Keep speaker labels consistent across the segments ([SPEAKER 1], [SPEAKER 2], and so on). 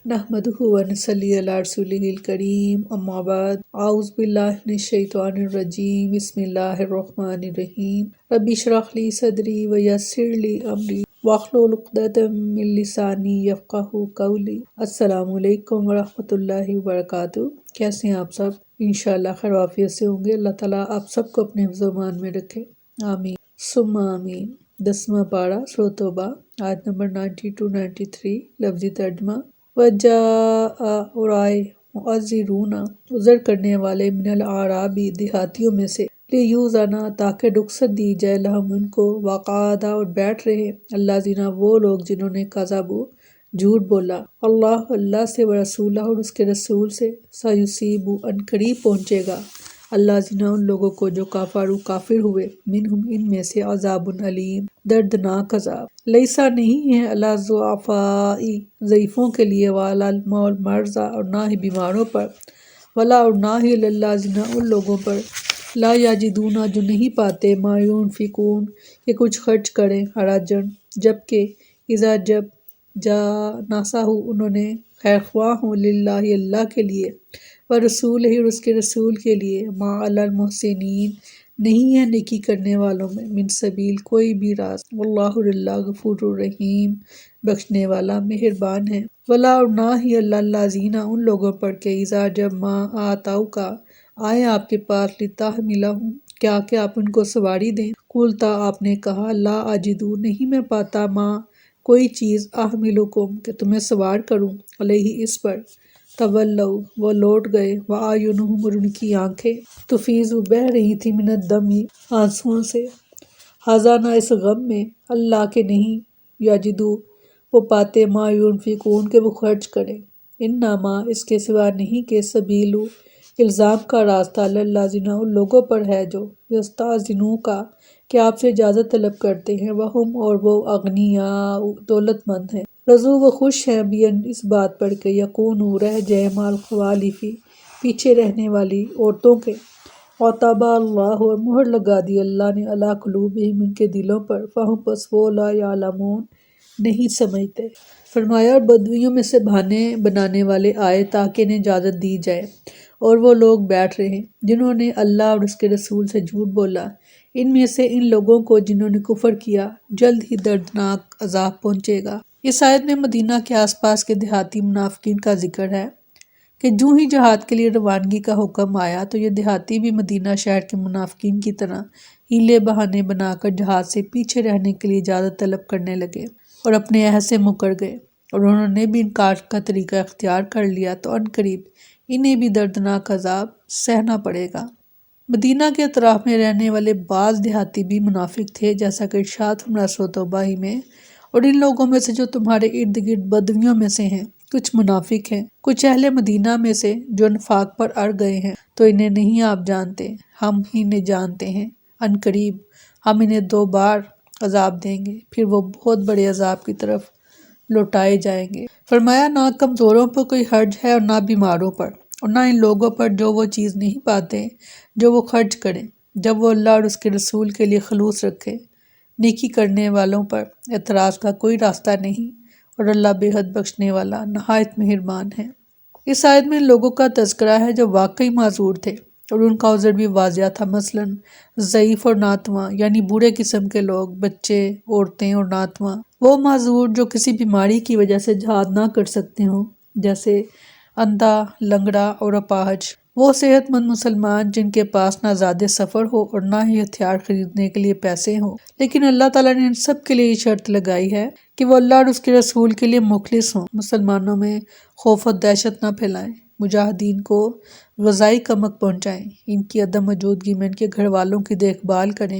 [SPEAKER 1] نحمدہ ونصلی علی رسولہ الکریم اما بعد اعوذ باللہ من الشیطان الرجیم بسم اللہ الرحمن الرحیم رب اشرح لی صدری ویسر لی امری واحلل عقدۃ من لسانی یفقہوا قولی۔ السلام علیکم ورحمۃ اللہ وبرکاتہ۔ کیسے ہیں آپ سب؟ انشاءاللہ خیر و عافیت سے ہوں گے۔ اللہ تعالیٰ آپ سب کو اپنے حفظ و امان میں رکھے، آمین ثم آمین۔ 10واں پارہ سورۃ توبہ، آیت نمبر 92-93۔ لفظی ترجمہ: وجاء اور آئے معذرون عذر کرنے والے من الاعرابی دیہاتیوں میں سے، لیؤذنا تاکہ رخصت دی جائے لہم ان کو، وقعد اور بیٹھ رہے الذین وہ لوگ جنہوں نے کذبوا جھوٹ بولا، اللہ سے، ورسولہ اور اس کے رسول سے، سیصیب ان قریب پہنچے گا الذین ان لوگوں کو جو کافر ہوئے، منہم ان میں سے، عذاب علیم دردناک عذاب، لیسا نہیں ہے علی الضعفاء ضعیفوں کے لیے، وعلی المرضى اور نہ ہی بیماروں پر، ولا اور نہ ہی علی الذین ان لوگوں پر، لا یجدون جو نہیں پاتے، ما ينفقون کہ کچھ خرچ کریں، حرجن جبکہ، اذا جب، ناصحوا انہوں نے خیر خواہ ہوں، للہ اللہ کے لیے، ورسولہ اور اس کے رسول کے لیے، ما علی المحسنین نہیں ہے نیکی کرنے والوں میں، من سبیل کوئی بھی راستہ، واللہ اللہ غفور الرحیم بخشنے والا مہربان ہے، ولا اور نہ ہی اللہ الذین ان لوگوں پر کہ اذا جب ما آتوک آئے آپ کے پاس، لتحملہم کیا کہ آپ ان کو سواری دیں، قلتا آپ نے کہا، لا اجدو نہیں میں پاتا، ما کوئی چیز، احملکم کہ تمہیں سوار کروں، علیہ اس پر، تولوا وہ لوٹ گئے، وَأَعْيُنُهُمْ اور ان کی آنکھیں، تفیض بہہ رہی تھی، من الدم آنسوؤں سے، حزنا اس غم میں، اللہ کے نہیں یجدو وہ پاتے، ما ينفقون کہ وہ خرچ کریں، انما اس کے سوا نہیں کہ سبیل الزام کا راستہ، الذین ان لوگوں پر ہے جو یستأذنونک کہ آپ سے اجازت طلب کرتے ہیں، وہم اور وہ اغنیاء دولت مند ہیں، رضو وہ خوش ہیں، بین اس بات پر کہ یکونوا رہ جائے، مال خوالفی پیچھے رہنے والی عورتوں کے، وطبع اللہ اور مہر لگا دی اللہ نے، علی قلوبہم ان کے دلوں پر، فہم پس وہ لا یعلمون نہیں سمجھتے۔ فرمایا اور بدویوں میں سے بہانے بنانے والے آئے تاکہ انہیں اجازت دی جائے، اور وہ لوگ بیٹھ رہے جنہوں نے اللہ اور اس کے رسول سے جھوٹ بولا، ان میں سے ان لوگوں کو جنہوں نے کفر کیا، جلد ہی دردناک عذاب پہنچے گا۔ اس آیت میں مدینہ کے آس پاس کے دیہاتی منافقین کا ذکر ہے کہ جو ہی جہاد کے لیے روانگی کا حکم آیا تو یہ دیہاتی بھی مدینہ شہر کے منافقین کی طرح ہیلے بہانے بنا کر جہاد سے پیچھے رہنے کے لیے اجازت طلب کرنے لگے اور اپنے عہد سے مکر گئے، اور انہوں نے بھی انکار کا طریقہ اختیار کر لیا تو عنقریب انہیں بھی دردناک عذاب سہنا پڑے گا۔ مدینہ کے اطراف میں رہنے والے بعض دیہاتی بھی منافق تھے، جیسا کہ ارشاد فرمایا سورۃ توبہ ہی میں، اور ان لوگوں میں سے جو تمہارے ارد گرد بدویوں میں سے ہیں کچھ منافق ہیں، کچھ اہل مدینہ میں سے جو نفاق پر اڑ گئے ہیں، تو انہیں نہیں آپ جانتے، ہم ہی انہیں جانتے ہیں، عنقریب ہم انہیں 2 بار عذاب دیں گے، پھر وہ بہت بڑے عذاب کی طرف لوٹائے جائیں گے۔ فرمایا نہ کمزوروں پر کوئی حرج ہے اور نہ بیماروں پر، اور نہ ان لوگوں پر جو وہ چیز نہیں پاتے جو وہ خرچ کریں، جب وہ اللہ اور اس کے رسول کے لیے خلوص رکھے، نیکی کرنے والوں پر اعتراض کا کوئی راستہ نہیں، اور اللہ بے حد بخشنے والا نہایت مہربان ہے۔ اس آیت میں ان لوگوں کا تذکرہ ہے جو واقعی معذور تھے اور ان کا عذر بھی واضح تھا، مثلا ضعیف اور ناتواں یعنی بوڑھے قسم کے لوگ، بچے، عورتیں اور ناتواں، وہ معذور جو کسی بیماری کی وجہ سے جہاد نہ کر سکتے ہوں، جیسے اندھا، لنگڑا اور اپاہج، وہ صحت مند مسلمان جن کے پاس نہ زیادہ سفر ہو اور نہ ہی ہتھیار خریدنے کے لیے پیسے ہوں، لیکن اللہ تعالیٰ نے ان سب کے لیے یہ شرط لگائی ہے کہ وہ اللہ اور اس کے رسول کے لیے مخلص ہوں، مسلمانوں میں خوف و دہشت نہ پھیلائیں، مجاہدین کو غذائی کمک پہنچائیں، ان کی عدم موجودگی میں ان کے گھر والوں کی دیکھ بھال کریں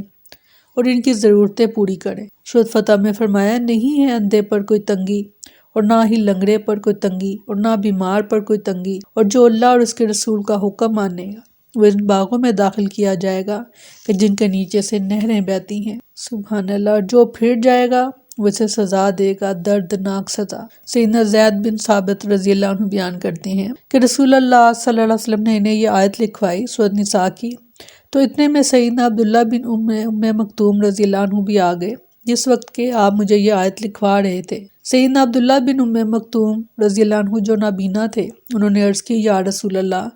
[SPEAKER 1] اور ان کی ضرورتیں پوری کریں۔ سورۃ فتح میں فرمایا نہیں ہے اندھے پر کوئی تنگی اور نہ ہی لنگڑے پر کوئی تنگی اور نہ بیمار پر کوئی تنگی، اور جو اللہ اور اس کے رسول کا حکم مانے گا وہ ان باغوں میں داخل کیا جائے گا کہ جن کے نیچے سے نہریں بہتی ہیں، سبحان اللہ، اور جو پھر جائے گا وہ اسے سزا دے گا، دردناک سزا۔ سیدنا زید بن ثابت رضی اللہ عنہ بیان کرتے ہیں کہ رسول اللہ صلی اللہ علیہ وسلم نے انہیں یہ آیت لکھوائی سورۃ نساء کی، تو اتنے میں سیدنا عبداللہ بن ام مکتوم رضی اللہ عنہ بھی آ گئے، جس وقت کہ آپ مجھے یہ آیت لکھوا رہے تھے۔ سیدنا عبداللہ بن ام مکتوم رضی اللہ عنہ جو نابینا تھے، انہوں نے عرض کی یا رسول اللہ،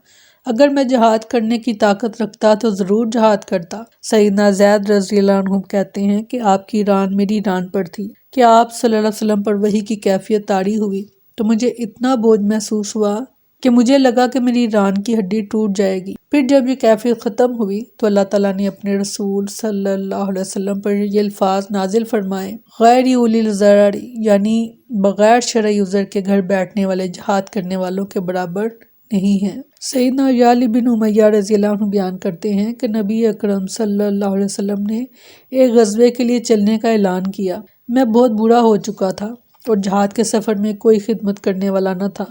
[SPEAKER 1] اگر میں جہاد کرنے کی طاقت رکھتا تو ضرور جہاد کرتا۔ سیدنا زید رضی اللہ عنہ کہتے ہیں کہ آپ کی ران میری ران پر تھی کہ آپ صلی اللہ علیہ وسلم پر وحی کی کیفیت طاری ہوئی تو مجھے اتنا بوجھ محسوس ہوا کہ مجھے لگا کہ میری ران کی ہڈی ٹوٹ جائے گی۔ پھر جب یہ کیفیت ختم ہوئی تو اللہ تعالیٰ نے اپنے رسول صلی اللہ علیہ وسلم پر یہ الفاظ نازل فرمائے، غیر اولی الضرر، یعنی بغیر شرعی عذر کے گھر بیٹھنے والے جہاد کرنے والوں کے برابر نہیں ہیں۔ سیدنا یعلی بن امیہ رضی اللہ عنہ بیان کرتے ہیں کہ نبی اکرم صلی اللہ علیہ وسلم نے ایک غزوے کے لیے چلنے کا اعلان کیا۔ میں بہت بوڑھا ہو چکا تھا اور جہاد کے سفر میں کوئی خدمت کرنے والا نہ تھا۔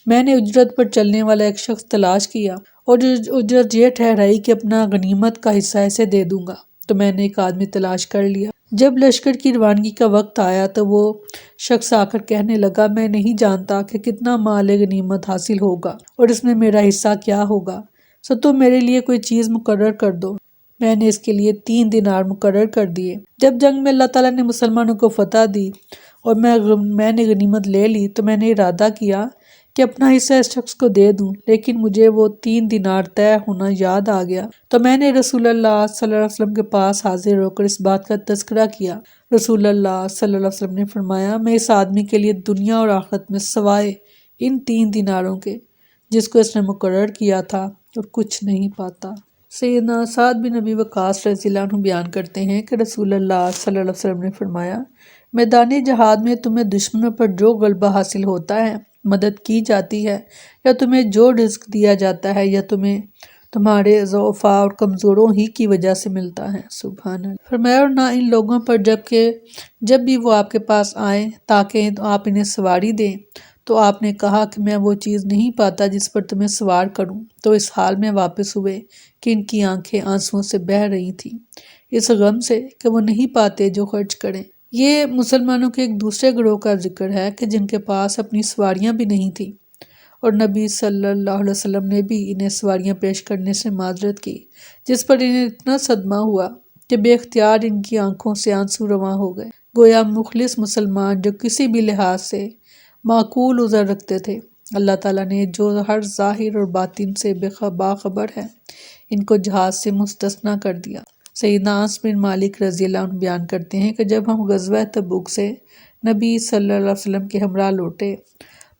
[SPEAKER 1] میں نے اجرت پر چلنے والا ایک شخص تلاش کیا اور اجرت یہ ٹھہرائی کہ اپنا غنیمت کا حصہ اسے دے دوں گا، تو میں نے ایک آدمی تلاش کر لیا۔ جب لشکر کی روانگی کا وقت آیا تو وہ شخص آ کر کہنے لگا، میں نہیں جانتا کہ کتنا مال غنیمت حاصل ہوگا اور اس میں میرا حصہ کیا ہوگا، سو تم میرے لیے کوئی چیز مقرر کر دو۔ میں نے اس کے لیے 3 دینار مقرر کر دیے۔ جب جنگ میں اللہ تعالیٰ نے مسلمانوں کو فتح دی اور میں نے غنیمت لے لی تو میں نے ارادہ کیا کہ اپنا حصہ اس شخص کو دے دوں، لیکن مجھے وہ 3 دینار طے ہونا یاد آ گیا تو میں نے رسول اللہ صلی اللہ علیہ وسلم کے پاس حاضر ہو کر اس بات کا تذکرہ کیا۔ رسول اللہ صلی اللہ علیہ وسلم نے فرمایا، میں اس آدمی کے لیے دنیا اور آخرت میں سوائے ان 3 دیناروں کے جس کو اس نے مقرر کیا تھا اور کچھ نہیں پاتا۔ سیدنا سعد بن ابی وقاص رضی اللہ عنہ بیان کرتے ہیں کہ رسول اللہ صلی اللہ علیہ وسلم نے فرمایا، میدان جہاد میں تمہیں دشمنوں پر جو غلبہ حاصل ہوتا ہے، مدد کی جاتی ہے، یا تمہیں جو رزق دیا جاتا ہے، یا تمہیں تمہارے ضعفاء اور کمزوروں ہی کی وجہ سے ملتا ہے۔ سبحان اللہ۔ فرمایا، اور نہ ان لوگوں پر جب بھی وہ آپ کے پاس آئیں تاکہ آپ انہیں سواری دیں تو آپ نے کہا کہ میں وہ چیز نہیں پاتا جس پر تمہیں سوار کروں، تو اس حال میں واپس ہوئے کہ ان کی آنکھیں آنسوؤں سے بہہ رہی تھیں، اس غم سے کہ وہ نہیں پاتے جو خرچ کریں۔ یہ مسلمانوں کے ایک دوسرے گروہ کا ذکر ہے کہ جن کے پاس اپنی سواریاں بھی نہیں تھیں، اور نبی صلی اللہ علیہ وسلم نے بھی انہیں سواریاں پیش کرنے سے معذرت کی، جس پر انہیں اتنا صدمہ ہوا کہ بے اختیار ان کی آنکھوں سے آنسو رواں ہو گئے۔ گویا مخلص مسلمان جو کسی بھی لحاظ سے معقول عذر رکھتے تھے، اللہ تعالیٰ نے جو ہر ظاہر اور باطن سے باخبر ہے، ان کو جہاد سے مستثنیٰ کر دیا۔ سیدنا انس بن مالک رضی اللہ عنہ بیان کرتے ہیں کہ جب ہم غزوہ تبوک سے نبی صلی اللہ علیہ وسلم کے ہمراہ لوٹے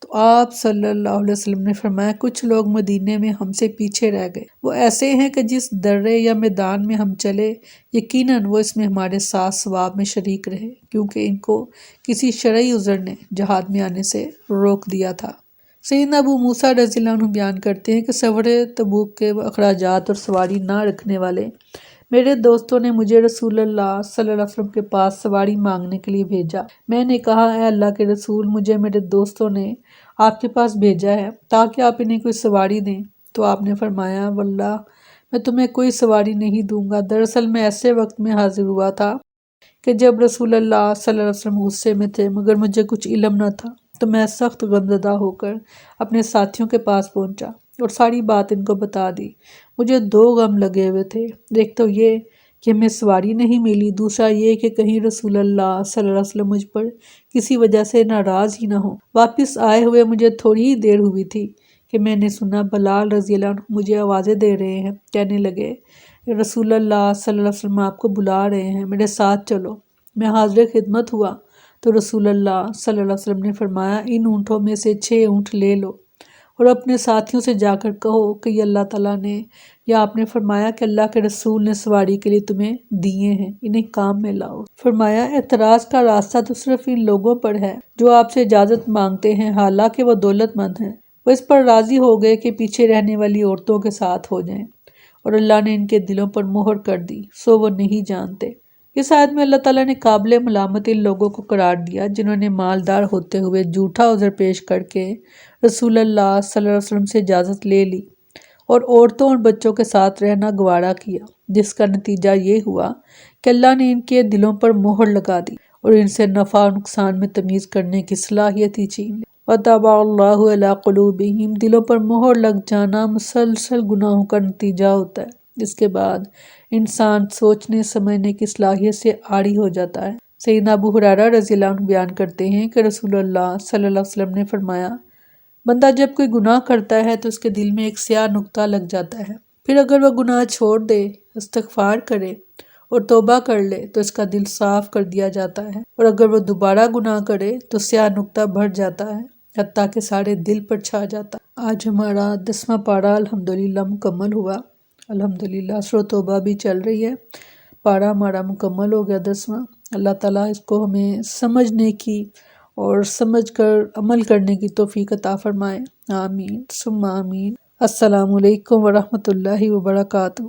[SPEAKER 1] تو آپ صلی اللہ علیہ وسلم نے فرمایا، کچھ لوگ مدینے میں ہم سے پیچھے رہ گئے، وہ ایسے ہیں کہ جس درے یا میدان میں ہم چلے یقیناً وہ اس میں ہمارے ساتھ ثواب میں شریک رہے، کیونکہ ان کو کسی شرعی عذر نے جہاد میں آنے سے روک دیا تھا۔ سیدنا ابو موسیٰ رضی اللہ عنہ بیان کرتے ہیں کہ سفر تبوک کے اخراجات اور سواری نہ رکھنے والے میرے دوستوں نے مجھے رسول اللہ صلی اللہ علیہ وسلم کے پاس سواری مانگنے کے لیے بھیجا۔ میں نے کہا، اے اللہ کے رسول، مجھے میرے دوستوں نے آپ کے پاس بھیجا ہے تاکہ آپ انہیں کوئی سواری دیں، تو آپ نے فرمایا، واللہ میں تمہیں کوئی سواری نہیں دوں گا۔ دراصل میں ایسے وقت میں حاضر ہوا تھا کہ جب رسول اللہ صلی اللہ علیہ وسلم غصے میں تھے، مگر مجھے کچھ علم نہ تھا، تو میں سخت غمزدہ ہو کر اپنے ساتھیوں کے پاس پہنچا اور ساری بات ان کو بتا دی۔ مجھے 2 غم لگے ہوئے تھے، ایک تو یہ کہ ہمیں سواری نہیں ملی، دوسرا یہ کہ کہیں رسول اللہ صلی اللہ علیہ وسلم مجھ پر کسی وجہ سے ناراض ہی نہ ہو۔ واپس آئے ہوئے مجھے تھوڑی ہی دیر ہوئی تھی کہ میں نے سنا بلال رضی اللہ عنہ مجھے آوازیں دے رہے ہیں، کہنے لگے، رسول اللہ صلی اللہ علیہ وسلم آپ کو بلا رہے ہیں، میرے ساتھ چلو۔ میں حاضر خدمت ہوا تو رسول اللہ صلی اللہ علیہ وسلم نے فرمایا، ان اونٹوں میں سے 6 اونٹ لے لو اور اپنے ساتھیوں سے جا کر کہو کہ یہ اللہ تعالیٰ نے یا آپ نے فرمایا کہ اللہ کے رسول نے سواری کے لیے تمہیں دیے ہیں، انہیں کام میں لاؤ۔ فرمایا، اعتراض کا راستہ تو صرف ان لوگوں پر ہے جو آپ سے اجازت مانگتے ہیں، حالانکہ وہ دولت مند ہیں۔ وہ اس پر راضی ہو گئے کہ پیچھے رہنے والی عورتوں کے ساتھ ہو جائیں، اور اللہ نے ان کے دلوں پر مہر کر دی، سو وہ نہیں جانتے۔ اس آیت میں اللہ تعالیٰ نے قابل ملامت ان لوگوں کو قرار دیا جنہوں نے مالدار ہوتے ہوئے جھوٹا عذر پیش کر کے رسول اللہ صلی اللہ علیہ وسلم سے اجازت لے لی اور عورتوں اور بچوں کے ساتھ رہنا گوارا کیا، جس کا نتیجہ یہ ہوا کہ اللہ نے ان کے دلوں پر مہر لگا دی اور ان سے نفع اور نقصان میں تمیز کرنے کی صلاحیت ہی چھین لی۔ وَطَبَعَ اللَّهُ عَلَىٰ قُلُوبِهِمْ، دلوں پر مہر لگ جانا مسلسل گناہوں کا نتیجہ ہوتا ہے، اس کے بعد انسان سوچنے سمجھنے کی صلاحیت سے عاری ہو جاتا ہے۔ سیدنا ابو ہریرہ رضی اللہ عنہ بیان کرتے ہیں کہ رسول اللہ صلی اللہ علیہ وسلم نے فرمایا، بندہ جب کوئی گناہ کرتا ہے تو اس کے دل میں ایک سیاہ نقطہ لگ جاتا ہے، پھر اگر وہ گناہ چھوڑ دے، استغفار کرے اور توبہ کر لے تو اس کا دل صاف کر دیا جاتا ہے، اور اگر وہ دوبارہ گناہ کرے تو سیاہ نقطہ بڑھ جاتا ہے حتیٰ کہ سارے دل پر چھا جاتا ہے۔ آج ہمارا 10واں پارہ الحمدللہ مکمل ہوا۔ الحمدللہ سورۃ توبہ بھی چل رہی ہے، پارہ ہمارا مکمل ہو گیا 10واں۔ اللہ تعالیٰ اس کو ہمیں سمجھنے کی اور سمجھ کر عمل کرنے کی توفیق عطا فرمائے، آمین ثم آمین۔ السلام علیکم ورحمۃ اللہ وبرکاتہ۔